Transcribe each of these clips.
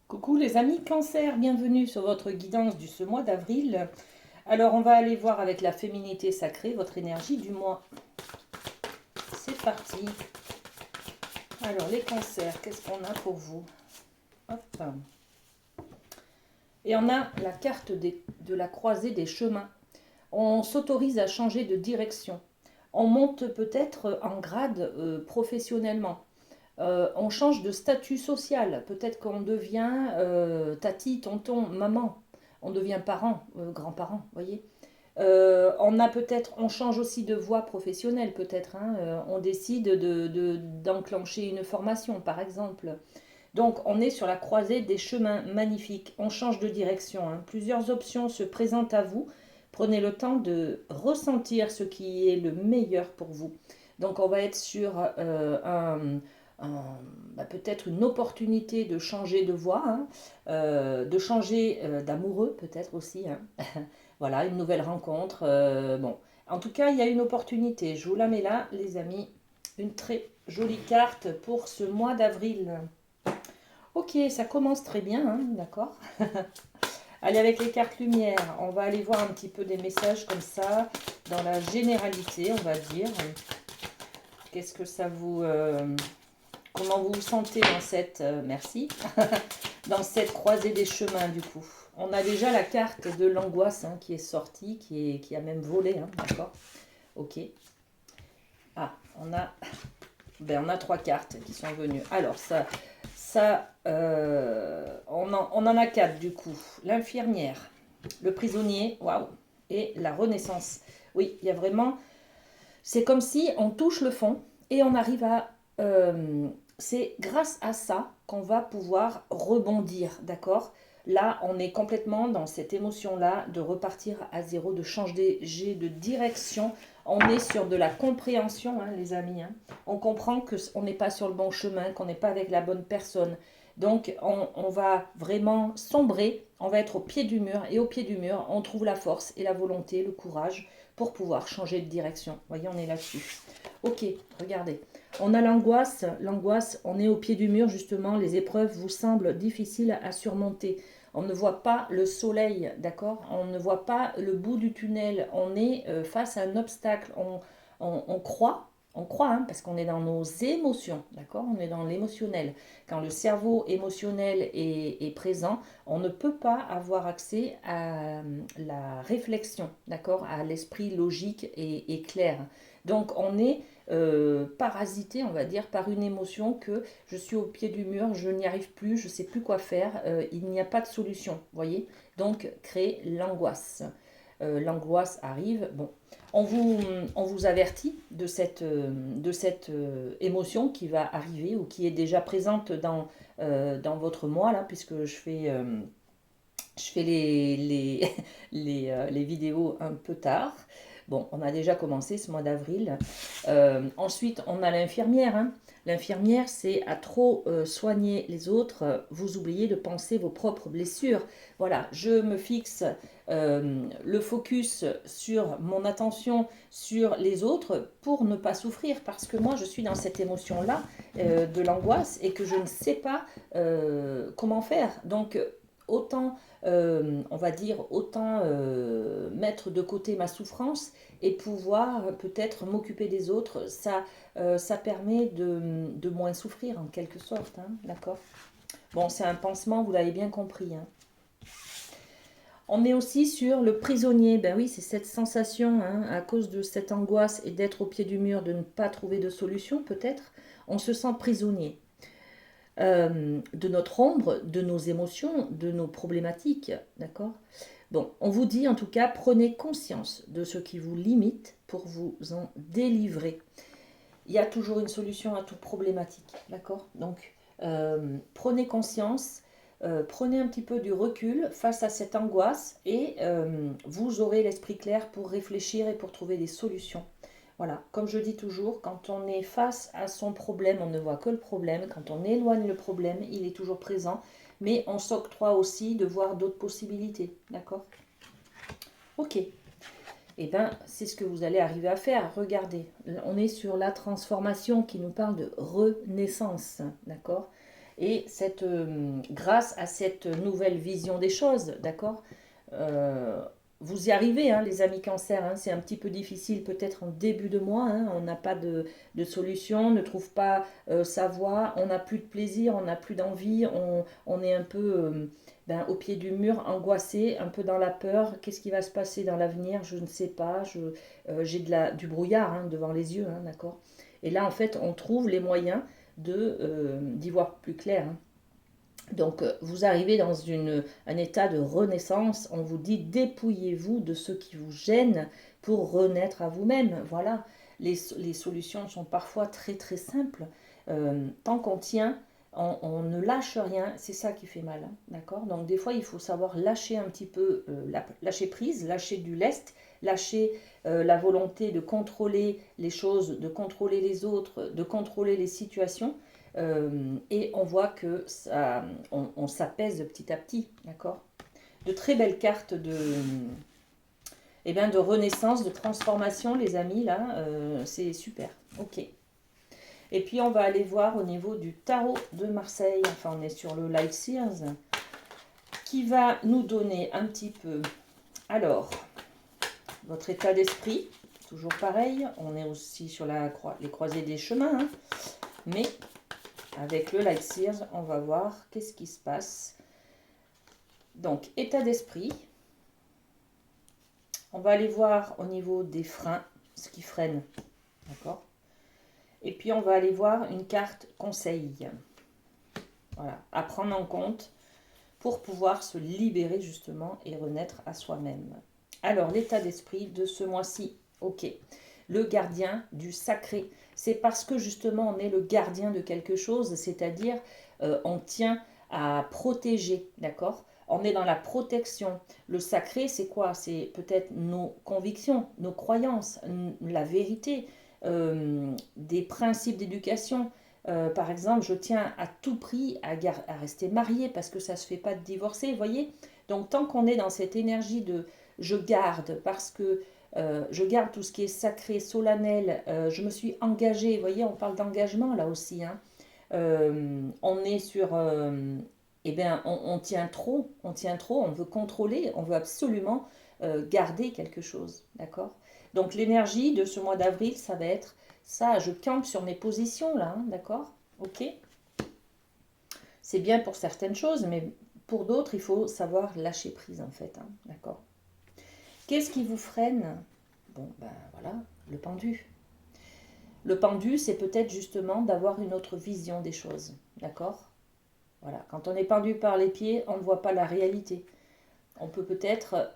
Coucou les amis Cancer, bienvenue sur votre guidance du ce mois d'avril. Alors on va aller voir avec la féminité sacrée votre énergie du mois. C'est parti. Alors les cancers, qu'est-ce qu'on a pour vous? Hop. Et on a la carte de la croisée des chemins. On s'autorise à changer de direction. On monte peut-être en grade professionnellement. On change de statut social. Peut-être qu'on devient tati, tonton, maman. On devient parent, grand-parent, voyez. On change aussi de voie professionnelle peut-être. Hein. On décide d'enclencher une formation, par exemple. Donc, on est sur la croisée des chemins magnifiques. On change de direction. Hein. Plusieurs options se présentent à vous. Prenez le temps de ressentir ce qui est le meilleur pour vous. Donc, on va être sur peut-être une opportunité de changer de voie, hein, de changer d'amoureux peut-être aussi. Hein. Voilà, une nouvelle rencontre. Bon, en tout cas, il y a une opportunité. Je vous la mets là, les amis. Une très jolie carte pour ce mois d'avril. Ok, ça commence très bien, hein, d'accord. Allez, avec les cartes lumière, on va aller voir un petit peu des messages comme ça, dans la généralité, on va dire. Qu'est-ce que ça vous... comment vous vous sentez dans cette... merci. Dans cette croisée des chemins, du coup. On a déjà la carte de l'angoisse hein, qui est sortie, qui a même volé, hein, d'accord. Ok. Ah, on a trois cartes qui sont venues. Alors, on en a quatre du coup. L'infirmière, le prisonnier, waouh, et la renaissance. Oui, il y a vraiment... C'est comme si on touche le fond et on arrive à... c'est grâce à ça qu'on va pouvoir rebondir, d'accord. Là, on est complètement dans cette émotion-là de repartir à zéro, de changer de direction. On est sur de la compréhension, hein, les amis. Hein. On comprend qu'on n'est pas sur le bon chemin, qu'on n'est pas avec la bonne personne. Donc, on va vraiment sombrer, on va être au pied du mur. Et au pied du mur, on trouve la force et la volonté, le courage pour pouvoir changer de direction. Vous voyez, on est là-dessus. Ok, regardez. On a l'angoisse. L'angoisse, on est au pied du mur, justement. Les épreuves vous semblent difficiles à surmonter. On ne voit pas le soleil, d'accord. On ne voit pas le bout du tunnel. On est face à un obstacle. On croit, hein, parce qu'on est dans nos émotions, d'accord. On est dans l'émotionnel. Quand le cerveau émotionnel est présent, on ne peut pas avoir accès à la réflexion, d'accord, à l'esprit logique et clair. Donc on est parasité, on va dire, par une émotion que je suis au pied du mur, je n'y arrive plus, je ne sais plus quoi faire, il n'y a pas de solution, voyez. Donc crée l'angoisse. L'angoisse arrive, bon, on vous, on vous avertit de cette émotion qui va arriver ou qui est déjà présente dans votre moi, là, puisque je fais les vidéos un peu tard. Bon, on a déjà commencé ce mois d'avril. Ensuite, on a l'infirmière. Hein. L'infirmière, c'est à trop soigner les autres, vous oubliez de penser vos propres blessures. Voilà, je me fixe le focus sur mon attention sur les autres pour ne pas souffrir parce que moi je suis dans cette émotion là de l'angoisse et que je ne sais pas comment faire. Donc autant on va dire, autant mettre de côté ma souffrance et pouvoir peut-être m'occuper des autres. Ça permet de moins souffrir en quelque sorte, hein, d'accord. Bon, c'est un pansement, vous l'avez bien compris. Hein. On est aussi sur le prisonnier. Ben oui, c'est cette sensation, hein, à cause de cette angoisse et d'être au pied du mur, de ne pas trouver de solution peut-être. On se sent prisonnier de notre ombre, de nos émotions, de nos problématiques, d'accord. Bon, on vous dit en tout cas, prenez conscience de ce qui vous limite pour vous en délivrer. Il y a toujours une solution à toute problématique, d'accord. Donc, prenez conscience, prenez un petit peu du recul face à cette angoisse et vous aurez l'esprit clair pour réfléchir et pour trouver des solutions. Voilà, comme je dis toujours, quand on est face à son problème, on ne voit que le problème. Quand on éloigne le problème, il est toujours présent. Mais on s'octroie aussi de voir d'autres possibilités. D'accord. Ok. Eh bien, c'est ce que vous allez arriver à faire. Regardez, on est sur la transformation qui nous parle de renaissance. D'accord. Et grâce à cette nouvelle vision des choses, d'accord, vous y arrivez, hein, les amis cancer, hein, c'est un petit peu difficile peut-être en début de mois, hein, on n'a pas de solution, on ne trouve pas sa voie, on n'a plus de plaisir, on n'a plus d'envie, on est un peu au pied du mur, angoissé, un peu dans la peur. Qu'est-ce qui va se passer dans l'avenir? Je ne sais pas, j'ai du brouillard, hein, devant les yeux, hein, d'accord. Et là, en fait, on trouve les moyens d'y voir plus clair, hein. Donc, vous arrivez dans un état de renaissance. On vous dit dépouillez-vous de ce qui vous gêne pour renaître à vous-même. Voilà, les solutions sont parfois très très simples. Tant qu'on tient, on ne lâche rien. C'est ça qui fait mal, hein, d'accord? Donc, des fois, il faut savoir lâcher un petit peu, lâcher prise, lâcher du lest, lâcher la volonté de contrôler les choses, de contrôler les autres, de contrôler les situations. Et on voit que ça, on s'apaise petit à petit, d'accord. De très belles cartes de renaissance, de transformation, les amis, là, c'est super. Ok. Et puis on va aller voir au niveau du tarot de Marseille, enfin on est sur le Light Sears, qui va nous donner un petit peu, alors, votre état d'esprit, toujours pareil, on est aussi sur les croisées des chemins, hein, mais avec le Light Sears, on va voir qu'est-ce qui se passe. Donc, état d'esprit. On va aller voir au niveau des freins, ce qui freine. D'accord? Et puis, on va aller voir une carte conseil. Voilà, à prendre en compte pour pouvoir se libérer justement et renaître à soi-même. Alors, l'état d'esprit de ce mois-ci. Ok. Le gardien du sacré. C'est parce que justement on est le gardien de quelque chose, c'est-à-dire on tient à protéger, d'accord? On est dans la protection. Le sacré, c'est quoi? C'est peut-être nos convictions, nos croyances, la vérité, des principes d'éducation. Par exemple, je tiens à tout prix à rester mariée parce que ça ne se fait pas de divorcer, vous voyez? Donc tant qu'on est dans cette énergie de je garde parce que je garde tout ce qui est sacré, solennel, je me suis engagée, vous voyez, on parle d'engagement là aussi, hein. On est sur, eh bien, on tient trop, on veut contrôler, on veut absolument garder quelque chose, d'accord? Donc l'énergie de ce mois d'avril, ça va être ça, je campe sur mes positions là, hein, d'accord? Ok? C'est bien pour certaines choses, mais pour d'autres, il faut savoir lâcher prise en fait, hein, d'accord? Qu'est-ce qui vous freine? Bon, ben voilà, le pendu. Le pendu, c'est peut-être justement d'avoir une autre vision des choses, d'accord? Voilà, quand on est pendu par les pieds, on ne voit pas la réalité. On peut peut-être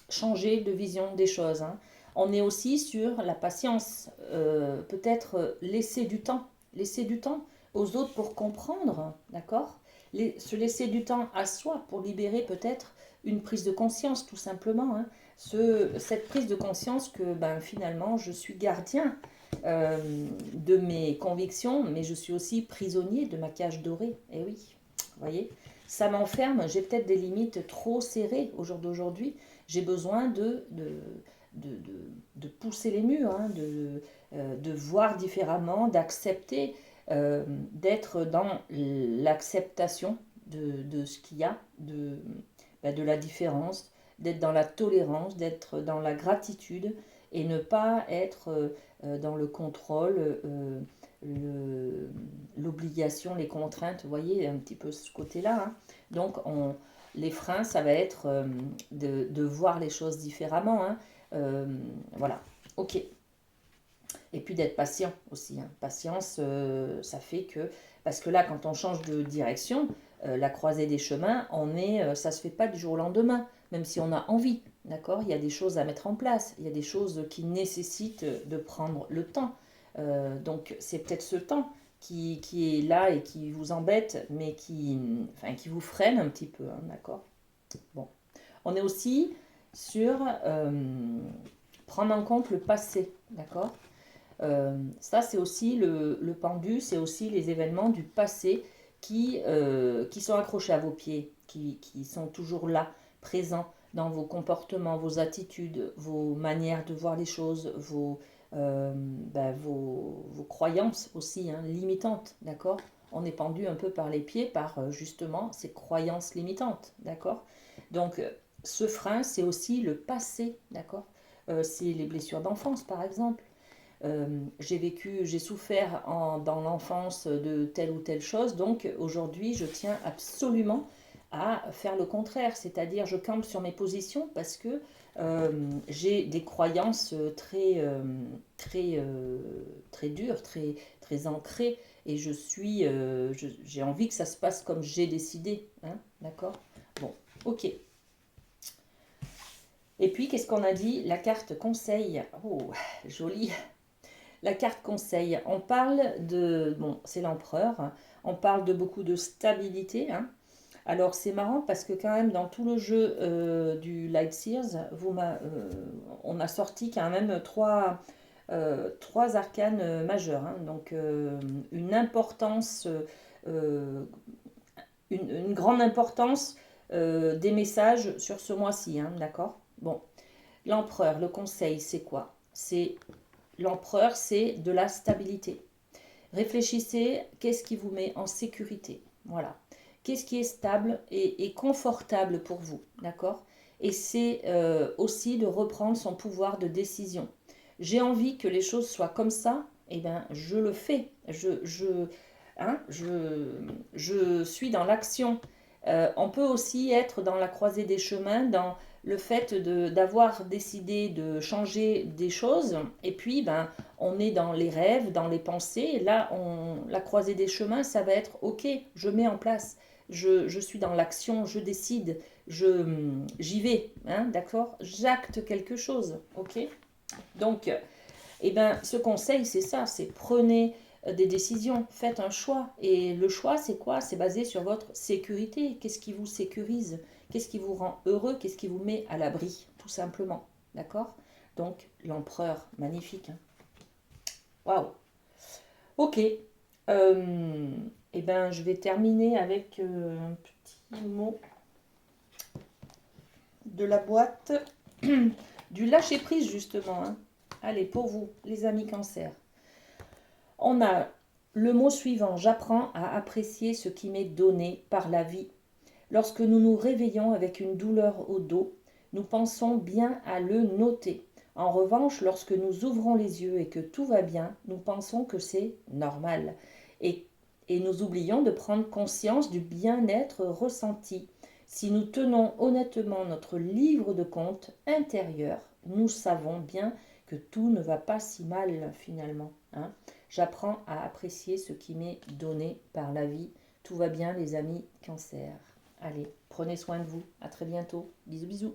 changer de vision des choses, hein. On est aussi sur la patience, peut-être laisser du temps aux autres pour comprendre, d'accord? Se laisser du temps à soi pour libérer peut-être une prise de conscience, tout simplement, hein. Cette prise de conscience que ben, finalement je suis gardien de mes convictions, mais je suis aussi prisonnier de ma cage dorée. Eh oui, vous voyez, ça m'enferme, j'ai peut-être des limites trop serrées au jour d'aujourd'hui. J'ai besoin de, pousser les murs, hein, de voir différemment, d'accepter, d'être dans l'acceptation de ce qu'il y a, de la différence, d'être dans la tolérance, d'être dans la gratitude et ne pas être dans le contrôle, l'obligation, les contraintes, vous voyez un petit peu ce côté-là, hein. Donc les freins, ça va être de voir les choses différemment, hein. Voilà, ok. Et puis d'être patient aussi, hein. Patience, ça fait que, parce que là, quand on change de direction, la croisée des chemins, ça se fait pas du jour au lendemain, même si on a envie, d'accord? Il y a des choses à mettre en place, il y a des choses qui nécessitent de prendre le temps. Donc c'est peut-être ce temps qui est là et qui vous embête, mais qui vous freine un petit peu, hein, d'accord? Bon. On est aussi sur prendre en compte le passé, d'accord? Ça, c'est aussi le pendu, c'est aussi les événements du passé qui sont accrochés à vos pieds, qui sont toujours là, présents dans vos comportements, vos attitudes, vos manières de voir les choses, vos croyances aussi, hein, limitantes, d'accord? on est pendu un peu par les pieds par justement ces croyances limitantes, d'accord? Donc ce frein, c'est aussi le passé, d'accord? C'est les blessures d'enfance, par exemple. J'ai souffert dans l'enfance de telle ou telle chose, donc aujourd'hui je tiens absolument à faire le contraire, c'est-à-dire je campe sur mes positions parce que j'ai des croyances très dures, très ancrées, et j'ai envie que ça se passe comme j'ai décidé, hein, d'accord? Bon, ok. Et puis qu'est-ce qu'on a dit? La carte conseil. Oh, jolie. La carte conseil, on parle de, bon, c'est l'empereur, on parle de beaucoup de stabilité, hein. Alors c'est marrant parce que quand même dans tout le jeu du Light Seers, on a sorti quand même trois arcanes majeurs, hein. Donc une importance, une grande importance des messages sur ce mois-ci, hein, d'accord? Bon, l'empereur, le conseil, c'est quoi? L'empereur, c'est de la stabilité. Réfléchissez, qu'est-ce qui vous met en sécurité? Voilà. Qu'est-ce qui est stable et confortable pour vous? D'accord? Et c'est aussi de reprendre son pouvoir de décision. J'ai envie que les choses soient comme ça, et bien je le fais. Hein, je suis dans l'action. On peut aussi être dans la croisée des chemins, dans le fait d'avoir décidé de changer des choses, et puis ben, on est dans les rêves, dans les pensées, et là, la croisée des chemins, ça va être, ok, je mets en place, je suis dans l'action, je décide, j'y vais, hein, d'accord? J'acte quelque chose, ok? Donc, eh ben, ce conseil, c'est ça, c'est prenez des décisions, faites un choix. Et le choix, c'est quoi? C'est basé sur votre sécurité. Qu'est-ce qui vous sécurise? Qu'est-ce qui vous rend heureux? Qu'est-ce qui vous met à l'abri? Tout simplement. D'accord? Donc, l'empereur, magnifique, hein. Waouh! Ok. Eh ben, je vais terminer avec un petit mot de la boîte. Du lâcher-prise, justement, hein. Allez, pour vous, les amis cancer. On a le mot suivant, j'apprends à apprécier ce qui m'est donné par la vie. Lorsque nous nous réveillons avec une douleur au dos, nous pensons bien à le noter. En revanche, lorsque nous ouvrons les yeux et que tout va bien, nous pensons que c'est normal. Et, et nous oublions de prendre conscience du bien-être ressenti. Si nous tenons honnêtement notre livre de compte intérieur, nous savons bien que tout ne va pas si mal finalement, hein. J'apprends à apprécier ce qui m'est donné par la vie. Tout va bien les amis cancer. Allez, prenez soin de vous. À très bientôt. Bisous bisous.